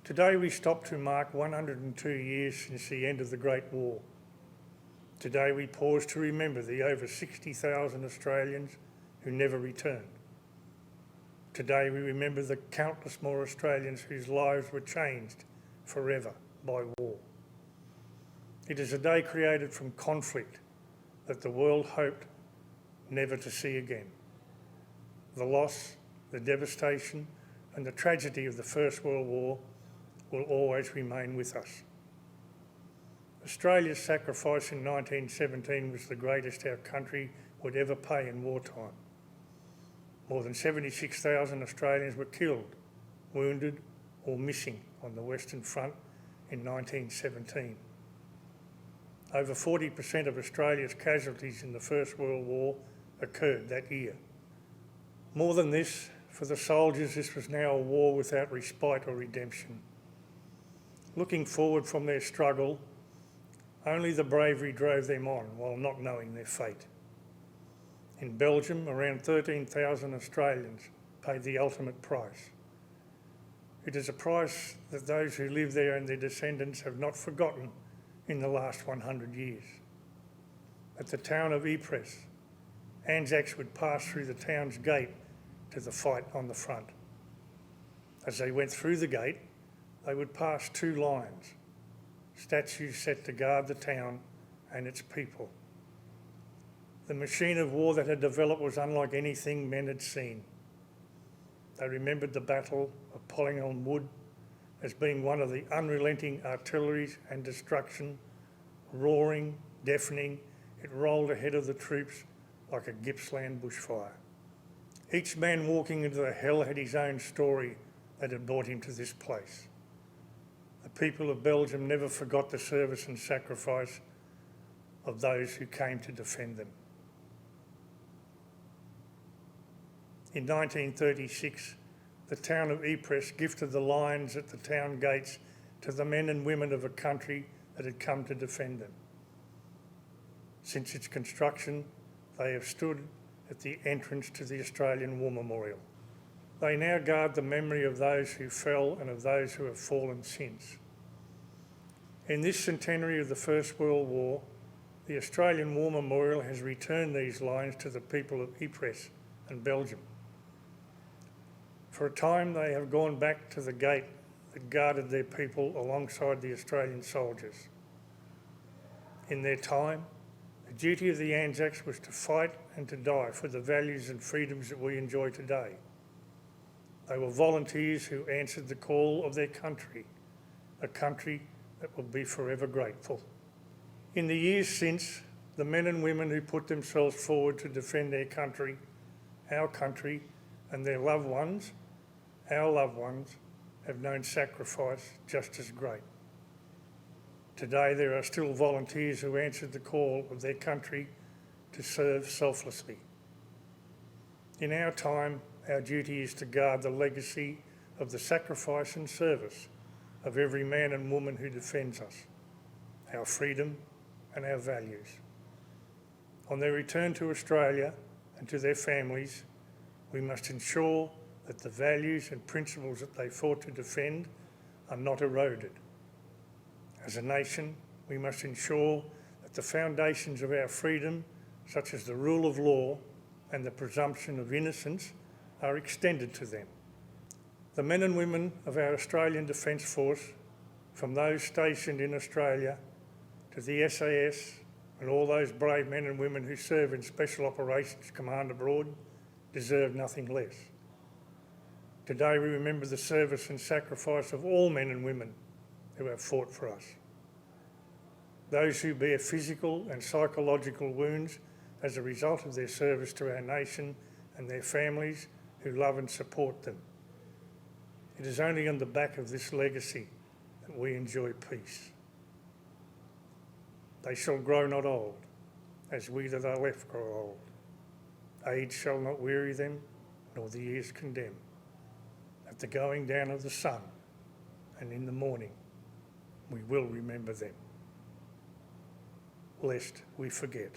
Today we stop to mark 102 years since the end of the Great War. Today we pause to remember the over 60,000 Australians who never returned. Today we remember the countless more Australians whose lives were changed forever by war. It is a day created from conflict that the world hoped never to see again. The loss, the devastation and the tragedy of the First World War will always remain with us. Australia's sacrifice in 1917 was the greatest our country would ever pay in wartime. More than 76,000 Australians were killed, wounded or missing on the Western Front in 1917. Over 40% of Australia's casualties in the First World War occurred that year. More than this, for the soldiers, this was now a war without respite or redemption. Looking forward from their struggle, only the bravery drove them on while not knowing their fate. In Belgium, around 13,000 Australians paid the ultimate price. It is a price that those who live there and their descendants have not forgotten in the last 100 years. At the town of Ypres, Anzacs would pass through the town's gate to the fight on the front. As they went through the gate, they would pass two lines, statues set to guard the town and its people. The machine of war that had developed was unlike anything men had seen. They remembered the Battle of Polignon Wood as being one of the unrelenting artilleries and destruction, roaring, deafening. It rolled ahead of the troops like a Gippsland bushfire. Each man walking into the hell had his own story that had brought him to this place. The people of Belgium never forgot the service and sacrifice of those who came to defend them. In 1936, the town of Ypres gifted the lions at the town gates to the men and women of a country that had come to defend them. Since its construction, they have stood at the entrance to the Australian War Memorial. They now guard the memory of those who fell and of those who have fallen since. In this centenary of the First World War, the Australian War Memorial has returned these lines to the people of Ypres and Belgium. For a time, they have gone back to the gate that guarded their people alongside the Australian soldiers. In their time, the duty of the Anzacs was to fight and to die for the values and freedoms that we enjoy today. They were volunteers who answered the call of their country, a country that will be forever grateful. In the years since, the men and women who put themselves forward to defend their country, our country, and their loved ones, our loved ones, have known sacrifice just as great. Today there are still volunteers who answered the call of their country to serve selflessly. In our time, our duty is to guard the legacy of the sacrifice and service of every man and woman who defends us, our freedom and our values. On their return to Australia and to their families, we must ensure that the values and principles that they fought to defend are not eroded. As a nation, we must ensure that the foundations of our freedom, such as the rule of law and the presumption of innocence, are extended to them. The men and women of our Australian Defence Force, from those stationed in Australia to the SAS and all those brave men and women who serve in Special Operations Command abroad, deserve nothing less. Today we remember the service and sacrifice of all men and women who have fought for us. Those who bear physical and psychological wounds as a result of their service to our nation and their families who love and support them. It is only on the back of this legacy that we enjoy peace. They shall grow not old, as we that are left grow old. Age shall not weary them, nor the years condemn. At the going down of the sun and in the morning, we will remember them, lest we forget.